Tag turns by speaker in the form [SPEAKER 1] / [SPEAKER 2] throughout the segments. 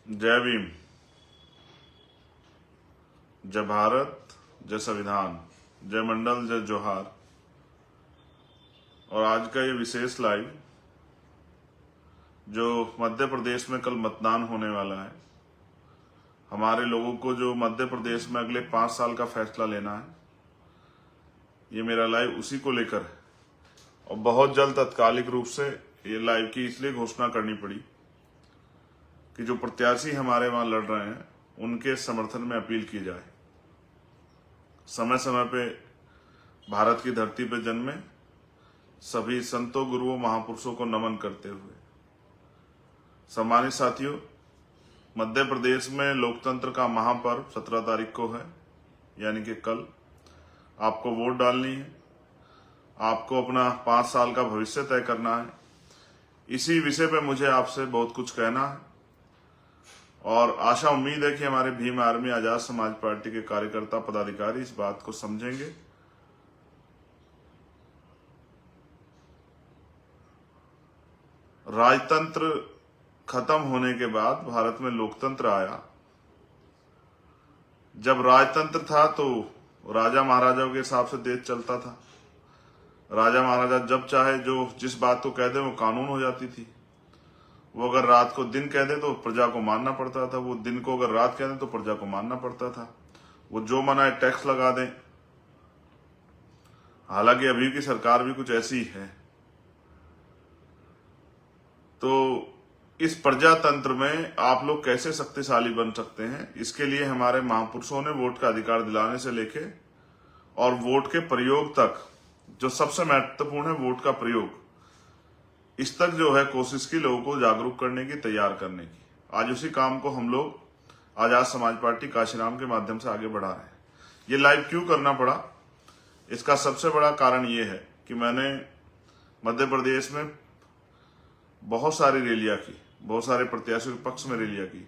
[SPEAKER 1] जय भीम, जय भारत, जय संविधान, जय मंडल, जय जोहार। और आज का ये विशेष लाइव जो मध्य प्रदेश में कल मतदान होने वाला है, हमारे लोगों को जो मध्य प्रदेश में अगले 5 साल का फैसला लेना है, ये मेरा लाइव उसी को लेकर है। और बहुत जल्द तत्कालिक रूप से ये लाइव की इसलिए घोषणा करनी पड़ी कि जो प्रत्याशी हमारे वहां लड़ रहे हैं उनके समर्थन में अपील की जाए। समय समय पे भारत की धरती पे जन्मे सभी संतों, गुरुओं, महापुरुषों को नमन करते हुए, सम्मानित साथियों, मध्य प्रदेश में लोकतंत्र का महापर्व 17 तारीख को है, यानी कि कल। आपको वोट डालनी है, आपको अपना 5 साल का भविष्य तय करना है। इसी विषय पे मुझे आपसे बहुत कुछ कहना है और आशा उम्मीद है कि हमारे भीम आर्मी आजाद समाज पार्टी के कार्यकर्ता, पदाधिकारी इस बात को समझेंगे। राजतंत्र खत्म होने के बाद भारत में लोकतंत्र आया। जब राजतंत्र था तो राजा महाराजाओं के हिसाब से देश चलता था। राजा महाराजा जब चाहे जो जिस बात को कह दे वो कानून हो जाती थी। वो अगर रात को दिन कह दे तो प्रजा को मानना पड़ता था, वो दिन को अगर रात कह दे तो प्रजा को मानना पड़ता था। वो जो मनाए टैक्स लगा दें। हालांकि अभी की सरकार भी कुछ ऐसी है। तो इस प्रजातंत्र में आप लोग कैसे शक्तिशाली बन सकते हैं, इसके लिए हमारे महापुरुषों ने वोट का अधिकार दिलाने से लेके और वोट के प्रयोग तक, जो सबसे महत्वपूर्ण है वोट का प्रयोग, इस तक जो है कोशिश की लोगों को जागरूक करने की, तैयार करने की। आज उसी काम को हम लोग आजाद समाज पार्टी काशीराम के माध्यम से आगे बढ़ा रहे हैं। ये लाइव क्यों करना पड़ा, इसका सबसे बड़ा कारण ये है कि मैंने मध्य प्रदेश में बहुत सारी रैलियां की, बहुत सारे प्रत्याशियों के पक्ष में रैलियां की,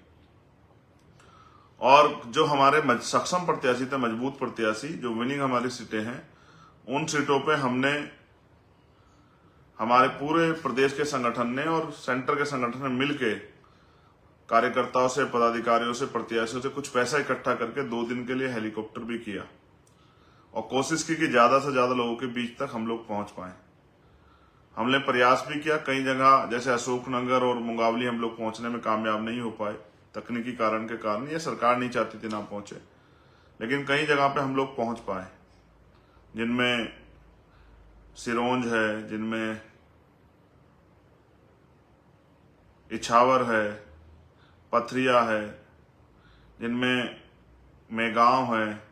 [SPEAKER 1] और जो हमारे सक्षम प्रत्याशी थे, मजबूत प्रत्याशी, जो विनिंग हमारी सीटें हैं, उन सीटों पे हमने हमारे पूरे प्रदेश के संगठन ने और सेंटर के संगठन ने मिलके कार्यकर्ताओं से, पदाधिकारियों से, प्रत्याशियों से कुछ पैसा इकट्ठा करके 2 दिन के लिए हेलीकॉप्टर भी किया और कोशिश की कि ज्यादा से ज्यादा लोगों के बीच तक हम लोग पहुंच पाए। हमने प्रयास भी किया, कई जगह जैसे अशोकनगर और मुंगावली हम लोग पहुंचने में कामयाब नहीं हो पाए तकनीकी कारण के कारण, ये सरकार नहीं चाहती थी ना पहुंचे, लेकिन कई जगह पे हम लोग पहुंच पाए, जिनमें सिरोंज है, जिनमें इछावर है, पथरिया है, जिनमें मेगांव है,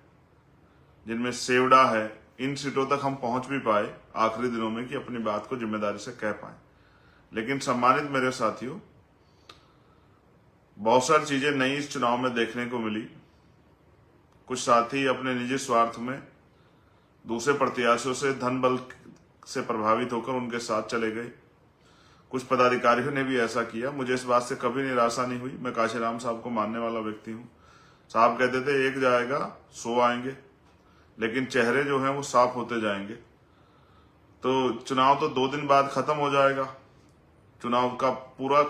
[SPEAKER 1] जिनमें सेवड़ा है। इन सीटों तक हम पहुंच भी पाए आखिरी दिनों में कि अपनी बात को जिम्मेदारी से कह पाए। लेकिन सम्मानित मेरे साथियों, बहुत सारी चीजें नई इस चुनाव में देखने को मिली। कुछ साथी अपने निजी स्वार्थ में दूसरे प्रत्याशियों से धन बल से प्रभावित होकर उनके साथ चले गए। कुछ पदाधिकारियों ने भी ऐसा किया। मुझे इस बात से कभी निराशा नहीं हुई। मैं काशीराम साहब को मानने वाला व्यक्ति हूं। साहब कहते थे 1 जाएगा 100 आएंगे, लेकिन चेहरे जो हैं वो साफ होते जाएंगे। तो चुनाव तो 2 दिन बाद खत्म हो जाएगा। चुनाव का पूरा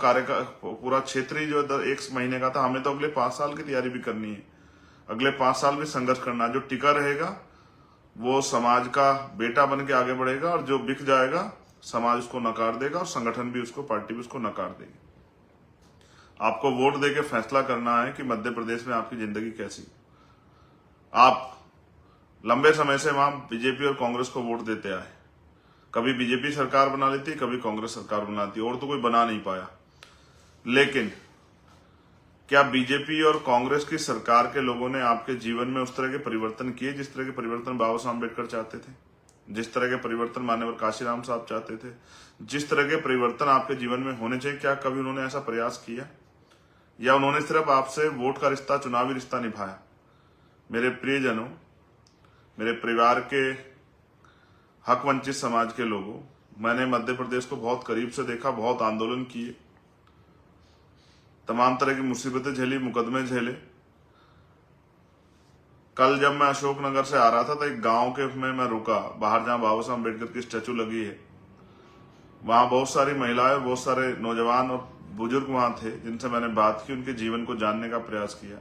[SPEAKER 1] पूरा क्षेत्रीय जो 1 महीने का था, हमें तो अगले 5 साल की तैयारी भी करनी है। अगले 5 साल भी संघर्ष करना। जो टिका रहेगा वो समाज का बेटा बन के आगे बढ़ेगा, और जो बिक जाएगा समाज उसको नकार देगा और संगठन भी उसको, पार्टी भी उसको नकार देगी। आपको वोट देके फैसला करना है कि मध्य प्रदेश में आपकी जिंदगी कैसी। आप लंबे समय से वहां बीजेपी और कांग्रेस को वोट देते आए। कभी बीजेपी सरकार बना लेती, कभी कांग्रेस सरकार बनाती, और तो कोई बना नहीं पाया। लेकिन क्या बीजेपी और कांग्रेस की सरकार के लोगों ने आपके जीवन में उस तरह के परिवर्तन किए जिस तरह के परिवर्तन बाबा साहब अम्बेडकर चाहते थे, जिस तरह के परिवर्तन माननीय काशीराम साहब चाहते थे, जिस तरह के परिवर्तन आपके जीवन में होने चाहिए? क्या कभी उन्होंने ऐसा प्रयास किया, या उन्होंने सिर्फ आपसे वोट का रिश्ता, चुनावी रिश्ता निभाया? मेरे प्रियजनों, मेरे परिवार के हक वंचित समाज के लोगों, मैंने मध्य प्रदेश को बहुत करीब से देखा, बहुत आंदोलन किए, तमाम तरह की मुसीबतें झेली, मुकदमे झेले। कल जब मैं अशोकनगर से आ रहा था तो एक गांव के में मैं रुका, बाहर जहां बाबा साहब अम्बेडकर की स्टैचू लगी है। वहां बहुत सारी महिलाएं, बहुत सारे नौजवान और बुजुर्ग वहां थे जिनसे मैंने बात की, उनके जीवन को जानने का प्रयास किया।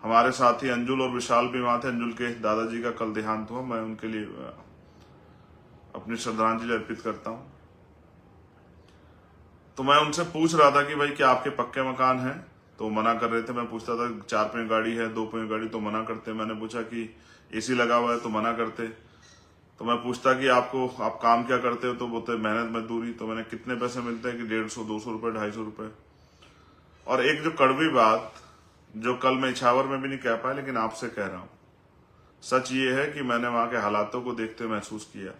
[SPEAKER 1] हमारे साथी अंजुल और विशाल भी वहां थे। अंजुल के दादाजी का कल देहांत हुआ, मैं उनके लिए अपनी श्रद्धांजलि अर्पित करता हूं। तो मैं उनसे पूछ रहा था कि भाई क्या आपके पक्के मकान हैं, तो मना कर रहे थे। मैं पूछता था 4 पहिया गाड़ी है, 2 पहिया गाड़ी, तो मना करते। मैंने पूछा कि एसी लगा हुआ है, तो मना करते। तो मैं पूछता कि आप काम क्या करते हो, तो बोलते मेहनत मजदूरी। तो मैंने कितने पैसे मिलते हैं कि 150, 200 रुपए, 250 रुपए। और एक जो कड़वी बात जो कल मैं इछावर में भी नहीं कह पाया, लेकिन आपसे कह रहा हूं, सच ये है कि मैंने वहां के हालातों को देखते महसूस किया